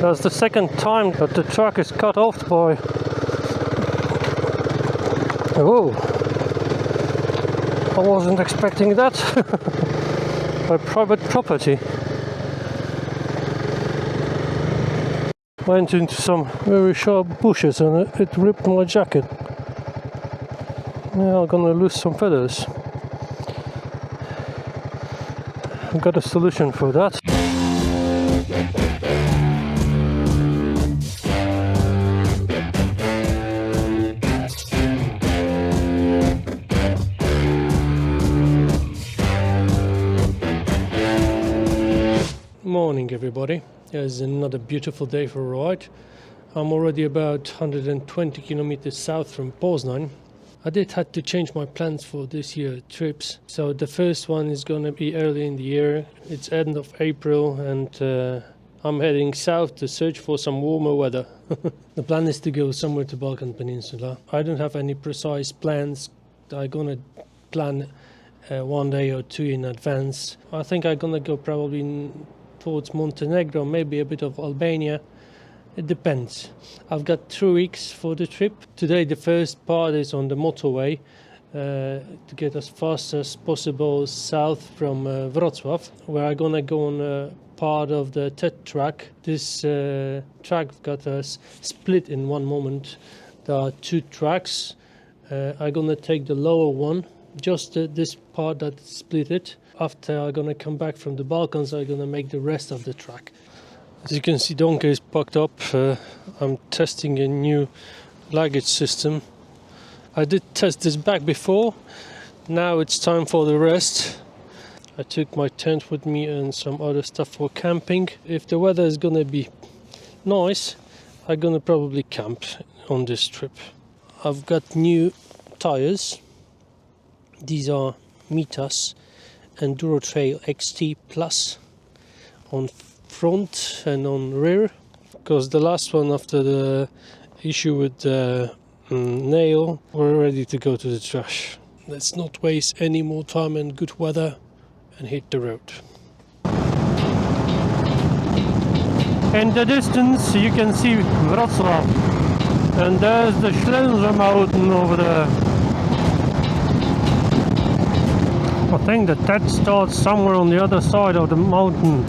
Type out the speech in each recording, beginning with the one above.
That's the second time that the track is cut off by... Oh! I wasn't expecting that. By private property. Went into some very sharp bushes and it ripped my jacket. Yeah, I'm gonna lose some feathers. I've got a solution for that. Morning everybody. It's another beautiful day for a ride. I'm already about 120 kilometers south from Poznan. I did have to change my plans for this year's trips. So the first one is going to be early in the year. It's end of April and I'm heading south to search for some warmer weather. The plan is to go somewhere to Balkan Peninsula. I don't have any precise plans. I'm going to plan 1 day or two in advance. I think I'm going to go probably towards Montenegro, maybe a bit of Albania. It depends. I've got 3 weeks for the trip. Today the first part is on the motorway to get as fast as possible south from Wrocław, where I'm gonna go on a part of the TET track. This track got us split in one moment. There are 2 tracks. I'm gonna take the lower one, just this part that split it. After I'm gonna come back from the Balkans, I'm gonna make the rest of the track. As you can see, Donkey is packed up. I'm testing a new luggage system. I did test this back before. Now it's time for the rest. I took my tent with me and some other stuff for camping. If the weather is gonna be nice, I'm gonna probably camp on this trip. I've got new tires. These are Mitas Enduro Trail XT Plus on front and on rear, because the last one, after the issue with the nail, we're ready to go to the trash. Let's not waste any more time in good weather and hit the road. In the distance you can see Wrocław, and there's the Ślęża mountain over there. I think the TET starts somewhere on the other side of the mountain.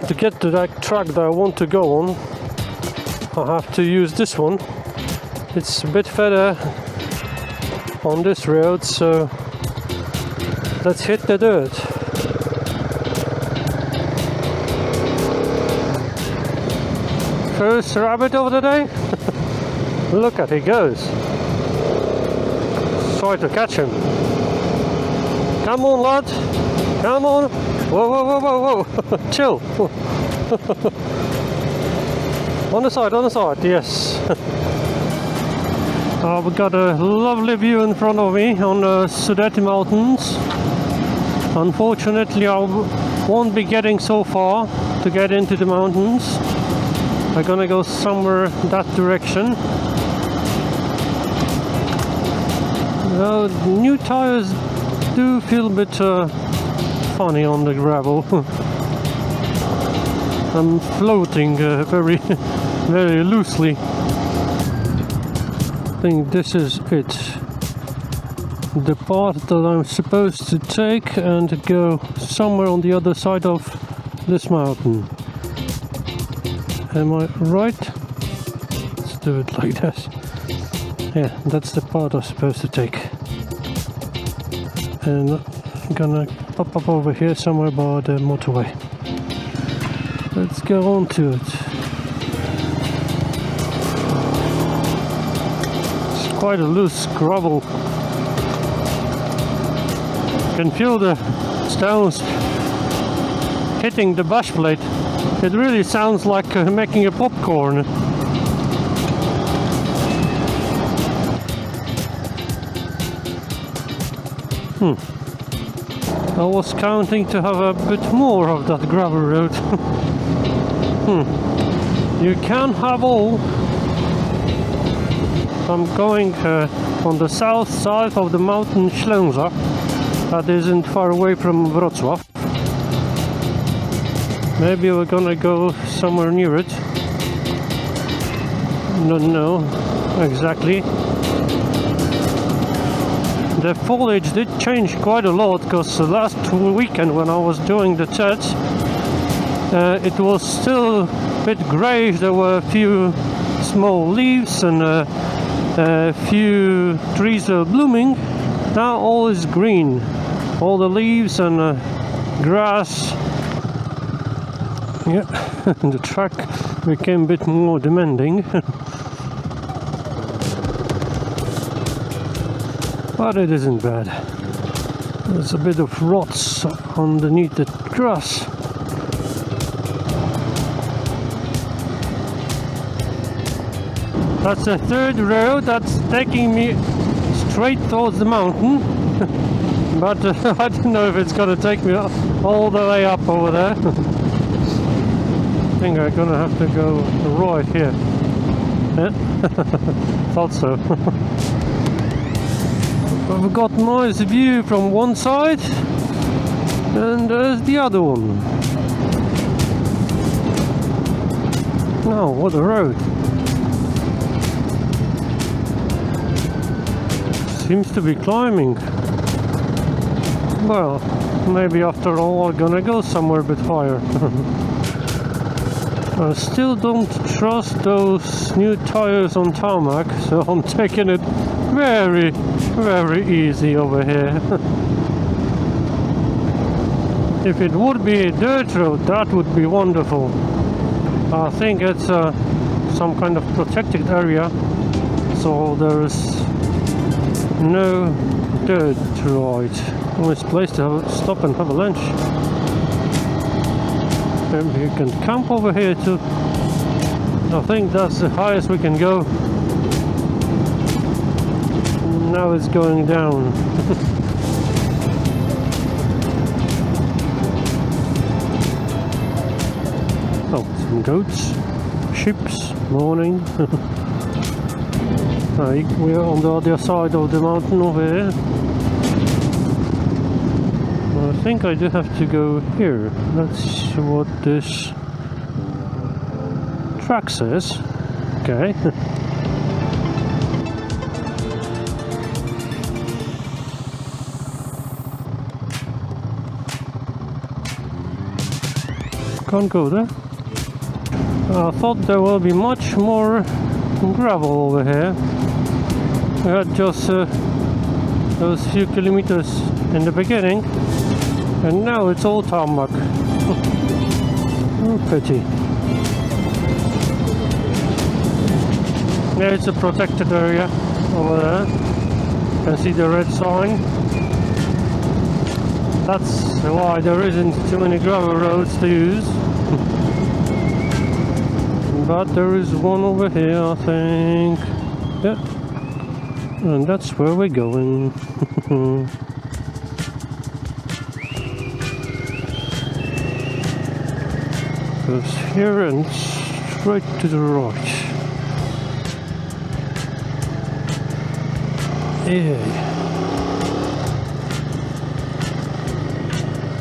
To get to that track that I want to go on, I have to use this one. It's a bit further on this road, so let's hit the dirt. First rabbit of the day. Look at he goes. Try to catch him. Come on, lad. Come on. Whoa, whoa, whoa, whoa, whoa. Chill. On the side, yes. We've got a lovely view in front of me on the Sudeti Mountains. Unfortunately, I won't be getting so far to get into the mountains. I'm gonna go somewhere that direction. New tires do feel a bit funny on the gravel. I'm floating very, very loosely. I think this is it. The part that I'm supposed to take and go somewhere on the other side of this mountain. Am I right? Let's do it like this. Yeah, that's the part I'm supposed to take. And I'm gonna pop up over here somewhere by the motorway. Let's go on to it. It's quite a loose gravel. You can feel the stones hitting the bash plate. It really sounds like making a popcorn. I was counting to have a bit more of that gravel road. You can have all. I'm going on the south side of the mountain Ślęża. That isn't far away from Wrocław. Maybe we're gonna go somewhere near it. Don't know exactly. The foliage did change quite a lot, because the last weekend when I was doing the TET, it was still a bit grey. There were a few small leaves and a few trees are blooming. Now all is green, all the leaves and grass. Yeah, the track became a bit more demanding. But it isn't bad. There's a bit of rots underneath the grass. That's the third road that's taking me straight towards the mountain. But I don't know if it's gonna take me all the way up over there. I think I'm gonna have to go right here. Yeah? Thought so. I've got nice view from one side, and there's the other one. Oh, what a road. Seems to be climbing. Well, maybe after all I'm gonna go somewhere a bit higher. I still don't trust those new tires on tarmac, so I'm taking it very, very easy over here. If it would be a dirt road, that would be wonderful. I think it's some kind of protected area, so there's no dirt to ride. Nice place to stop and have a lunch. Maybe you can camp over here too. I think that's the highest we can go. Now it's going down. Oh, some goats, sheep, morning. Right, we're on the other side of the mountain over here. I think I do have to go here. That's what this track says. Okay. Can't go there. I thought there will be much more gravel over here. We had just those few kilometers in the beginning, and now it's all tarmac. Oh, pity. Yeah, it's a protected area over there. You can see the red sign. That's why there isn't too many gravel roads to use. But there is one over here, I think. Yeah. And that's where we're going. Goes here and straight to the right. Yeah.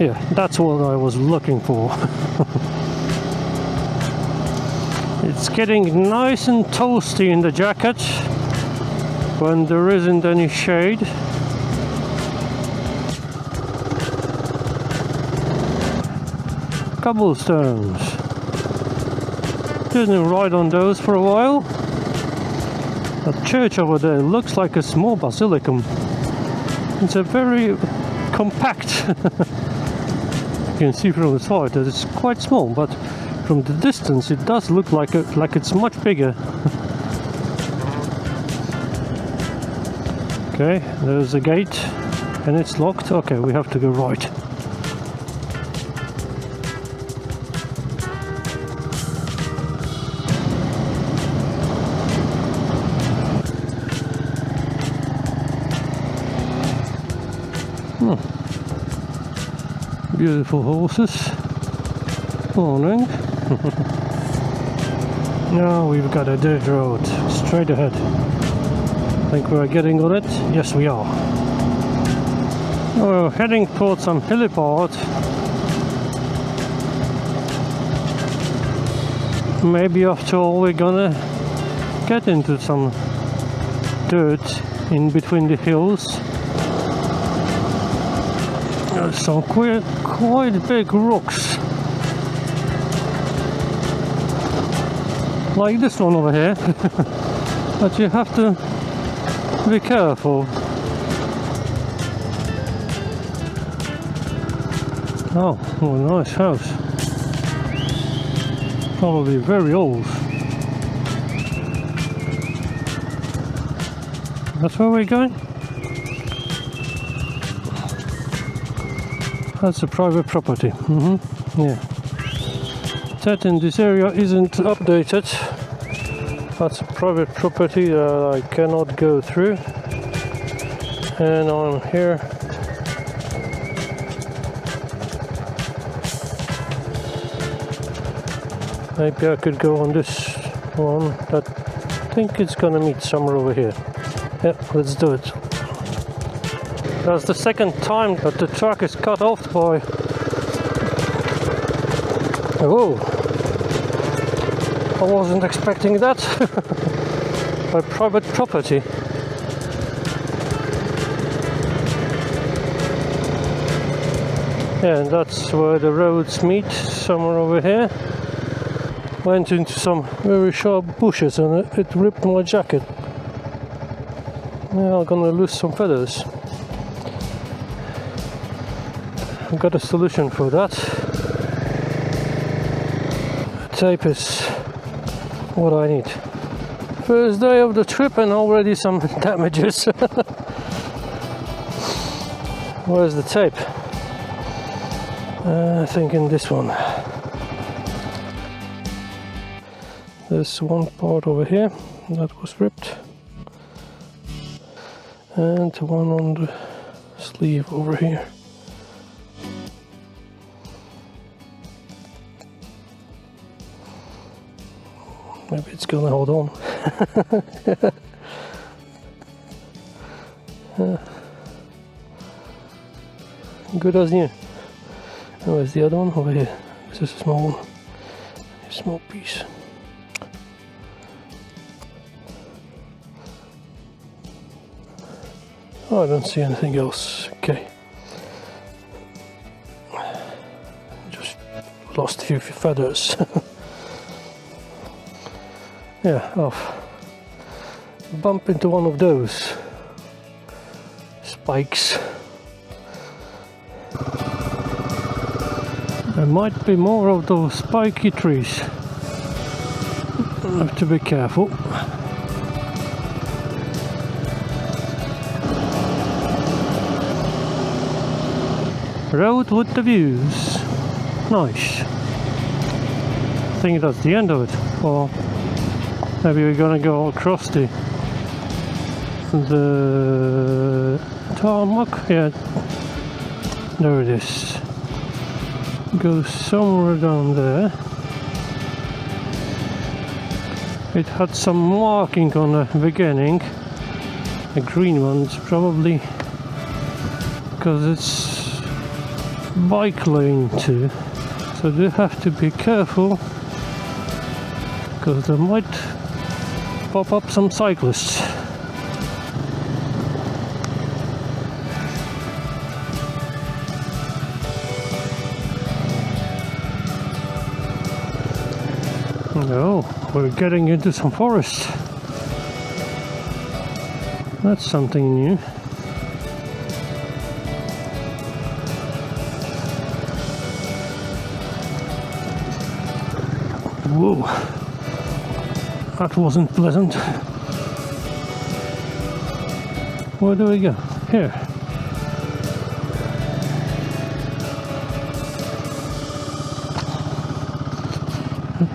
Yeah, that's what I was looking for. It's getting nice and toasty in the jacket when there isn't any shade. Cobblestones. Didn't ride on those for a while. That church over there looks like a small basilicum. It's a very compact. You can see from the side that it's quite small, but from the distance it does look like it's much bigger. Okay, there's a gate and it's locked. Okay, we have to go right. Beautiful horses. Morning. Now we've got a dirt road straight ahead. Think we're getting on it? Yes, we are. We're heading towards some hilly part. maybe after all we're gonna get into some dirt in between the hills. There's some quite big rocks, like this one over here. But you have to be careful. Oh, what a nice house. Probably very old. That's where we're going? That's a private property. Yeah. TET in this area isn't updated. That's a private property that I cannot go through. And I'm here. Maybe I could go on this one. I think it's gonna meet somewhere over here. Yeah, let's do it. That's the second time that the track is cut off by... Oh! I wasn't expecting that. By private property. Yeah, and that's where the roads meet, somewhere over here. Went into some very sharp bushes and it ripped my jacket. Yeah, I'm gonna lose some feathers. I've got a solution for that. Tape is what I need. First day of the trip and already some damages. Where's the tape? I think in this one. There's one part over here that was ripped. And one on the sleeve over here. Maybe it's gonna hold on. Good as new. Oh, where's the other one? Over here. This is a small one. A small piece. Oh, I don't see anything else. Okay. Just lost a few feathers. Yeah, off. Bump into one of those spikes. There might be more of those spiky trees. I have to be careful. Road with the views. Nice. I think that's the end of it. Or maybe we're gonna go across the tarmac. Yeah, there it is. Go somewhere down there. It had some marking on the beginning. A green one. It's probably because it's bike lane too, so they have to be careful because they might pop up some cyclists. No, we're getting into some forest. That's something new. Whoa, that wasn't pleasant. Where do we go? Here.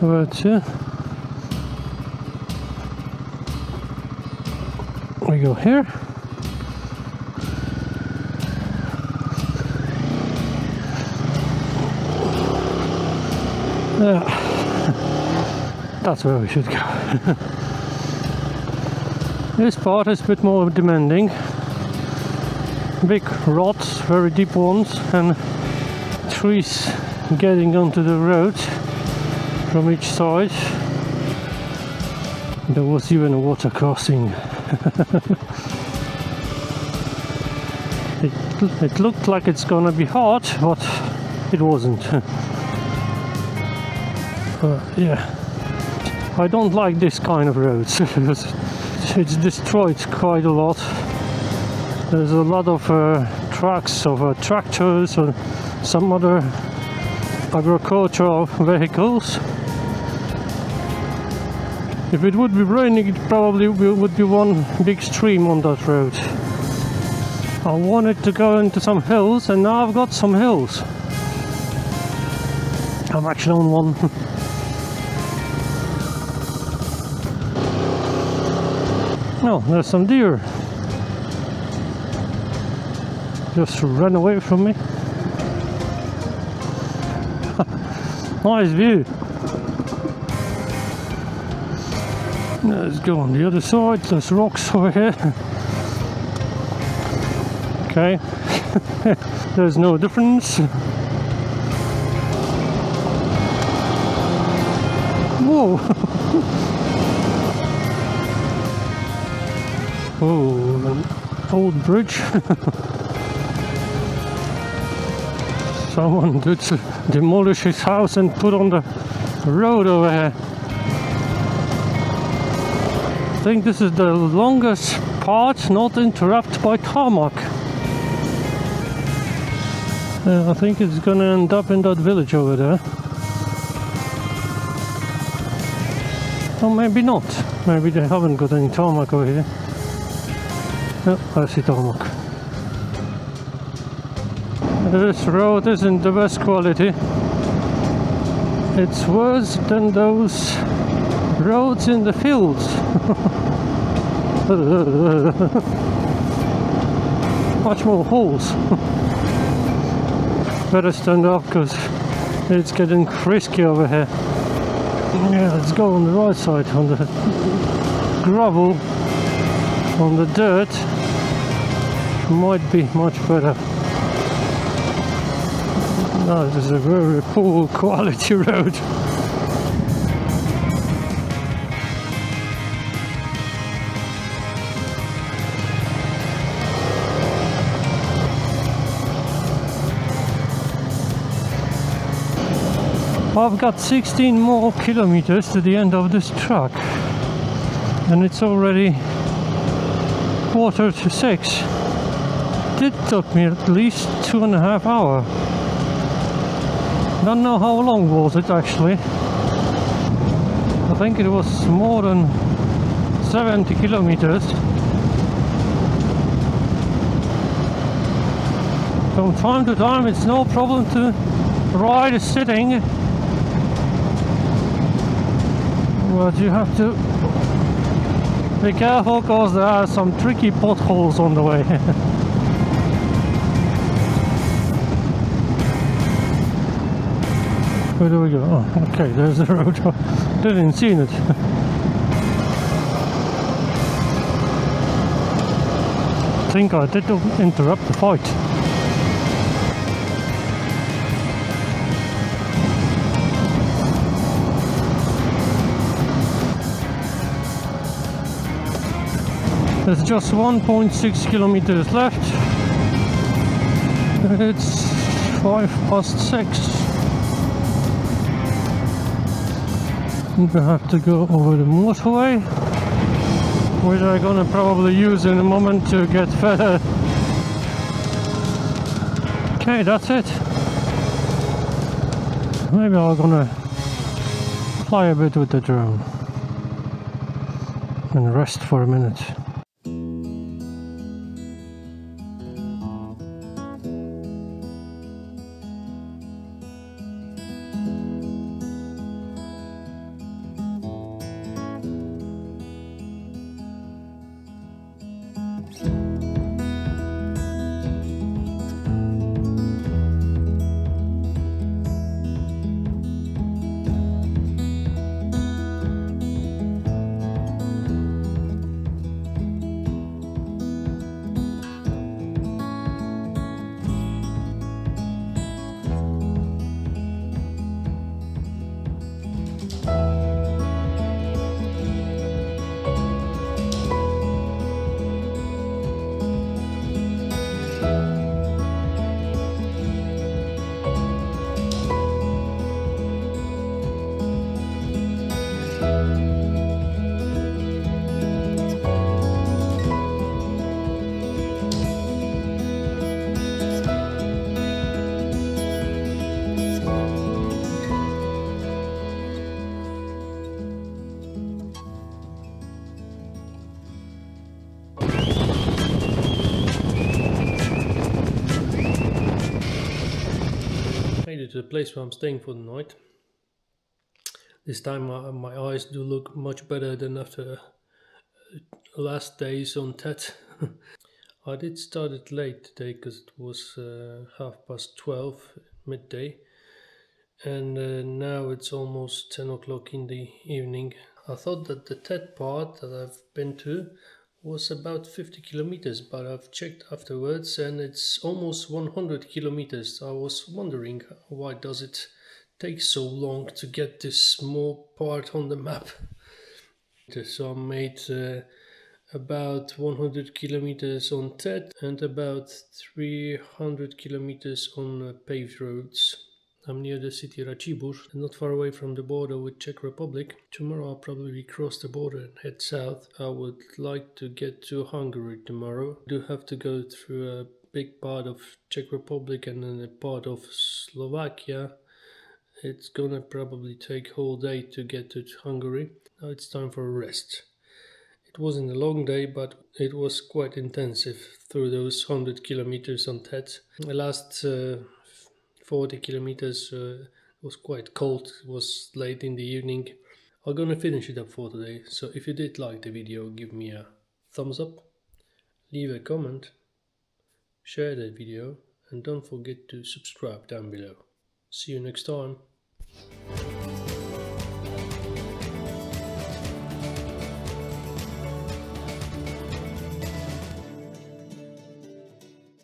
Right here. We go here. That's where we should go. This part is a bit more demanding. Big rods, very deep ones, and trees getting onto the road. from each side. There was even a water crossing. It looked like it's gonna be hard, but it wasn't. Yeah, I don't like this kind of roads because it's destroyed quite a lot. There's a lot of trucks of tractors and some other agricultural vehicles. If it would be raining, it probably would be one big stream on that road. I wanted to go into some hills, and now I've got some hills. I'm actually on one. Oh, there's some deer. Just ran away from me. Nice view. Let's go on the other side. There's rocks over here. Okay. There's no difference. Whoa. Oh, an old bridge. Someone did demolish his house and put on the road over here. I think this is the longest part not interrupted by tarmac. I think it's gonna end up in that village over there. Or maybe not. Maybe they haven't got any tarmac over here. Oh, I see tarmac. This road isn't the best quality. It's worse than those roads in the fields. Much more holes. Better stand up because it's getting frisky over here. Yeah, let's go on the right side, on the gravel, on the dirt. Might be much better. No, this is a very poor quality road. I've got 16 more kilometers to the end of this track, and it's already 5:45. It took me at least 2.5 hours. Don't know how long was it actually. I think it was more than 70 kilometers. From time to time it's no problem to ride sitting, but you have to be careful because there are some tricky potholes on the way. Where do we go? Oh, okay, there's the road. Didn't see it. I think I did interrupt the fight. There's just 1.6 kilometers left. It's 6:05. We have to go over the motorway, which I'm gonna probably use in a moment to get further. Okay, that's it. Maybe I'm gonna fly a bit with the drone and rest for a minute. place where I'm staying for the night. This time my eyes do look much better than after last days on TET. I did start it late today because it was 12:30 midday, and now it's almost 10 o'clock in the evening. I thought that the TET part that I've been to was about 50 kilometers, but I've checked afterwards and it's almost 100 kilometers. I was wondering why does it take so long to get this small part on the map. So I made about 100 kilometers on TET and about 300 kilometers on paved roads. I'm near the city Racibur, not far away from the border with Czech Republic. Tomorrow I'll probably cross the border and head south. I would like to get to Hungary tomorrow. I do have to go through a big part of Czech Republic and then a part of Slovakia. It's gonna probably take whole day to get to Hungary. Now it's time for a rest. It wasn't a long day, but it was quite intensive through those 100 kilometers on TET. The last 40 kilometers was quite cold. It was late in the evening. I'm gonna finish it up for today. So if you did like the video, give me a thumbs up, leave a comment, share that video, and don't forget to subscribe down below. See you next time.